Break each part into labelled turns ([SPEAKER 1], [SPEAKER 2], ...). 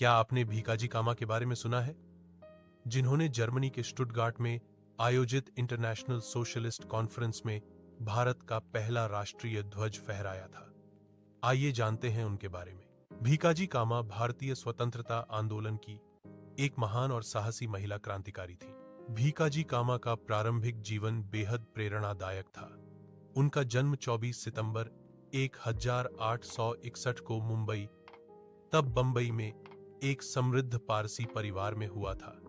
[SPEAKER 1] क्या आपने भीकाजी कामा के बारे में सुना है, जिन्होंने जर्मनी के स्टुटगार्ट में आयोजित इंटरनेशनल सोशलिस्ट कॉन्फ्रेंस में भारत का पहला राष्ट्रीय ध्वज फहराया था? आइए जानते हैं उनके बारे में। भीकाजी कामा भारतीय स्वतंत्रता आंदोलन की एक महान और साहसी महिला क्रांतिकारी थी। भीकाजी कामा का प्रारंभिक जीवन बेहद प्रेरणादायक था। उनका जन्म 24 सितंबर 1861 को मुंबई, तब बंबई में एक समृद्ध पारसी परिवार में हुआ था।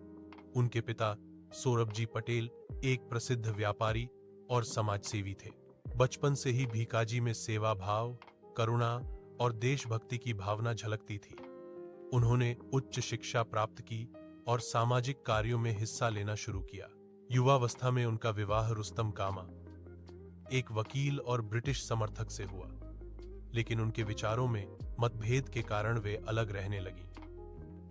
[SPEAKER 1] उनके पिता सोरबजी पटेल एक प्रसिद्ध व्यापारी और समाजसेवी थे। बचपन से ही भीकाजी में सेवा भाव, करुणा और देशभक्ति की भावना झलकती थी। उन्होंने उच्च शिक्षा प्राप्त की और सामाजिक कार्यों में हिस्सा लेना शुरू किया। युवावस्था में उनका विवाह रुस्तम कामा, एक वकील और ब्रिटिश समर्थक से हुआ, लेकिन उनके विचारों में मतभेद के कारण वे अलग रहने लगी।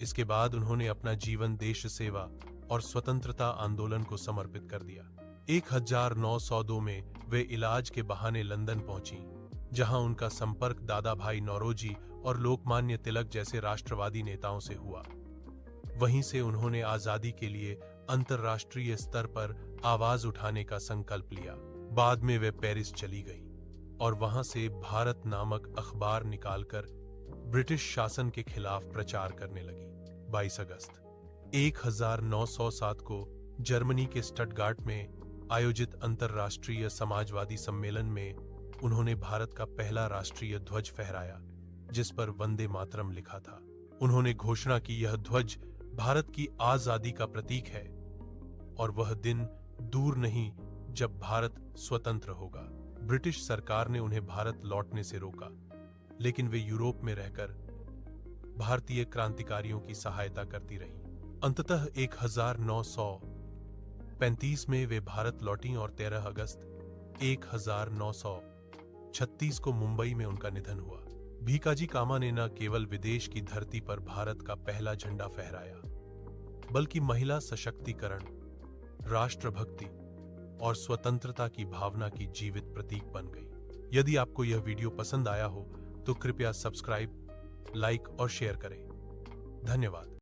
[SPEAKER 1] इसके बाद उन्होंने अपना जीवन देश सेवा और स्वतंत्रता आंदोलन को समर्पित कर दिया। 1902 में वे इलाज के बहाने लंदन पहुंची, जहां उनका संपर्क दादा भाई नौरोजी और लोकमान्य तिलक जैसे राष्ट्रवादी नेताओं से हुआ। वहीं से उन्होंने आजादी के लिए अंतर्राष्ट्रीय स्तर पर आवाज उठाने का संकल्प लिया। बाद में वे पेरिस चली गईं और वहां से भारत नामक अखबार निकालकर ब्रिटिश शासन के खिलाफ प्रचार करने लगी। 22 अगस्त 1907 को जर्मनी के स्टटगार्ट में आयोजित अंतर्राष्ट्रीय समाजवादी सम्मेलन में उन्होंने भारत का पहला राष्ट्रीय ध्वज फहराया, जिस पर वंदे मातरम लिखा था। उन्होंने घोषणा की यह ध्वज भारत की आजादी का प्रतीक है और वह दिन दूर नहीं जब भारत स्वतंत्र होगा। ब्रिटिश सरकार ने उन्हें भारत लौटने से रोका, लेकिन वे यूरोप में रहकर भारतीय क्रांतिकारियों की सहायता करती रहीं। अंततः 1935 में वे भारत लौटीं और 13 अगस्त 1936 को मुंबई में उनका निधन हुआ। भीकाजी कामा ने न केवल विदेश की धरती पर भारत का पहला झंडा फहराया, बल्कि महिला सशक्तिकरण, राष्ट्रभक्ति और स्वतंत्रता की भावना की जीवित प्रतीक बन गई। यदि आपको यह वीडियो पसंद आया हो तो कृपया सब्सक्राइब, लाइक और शेयर करें। धन्यवाद।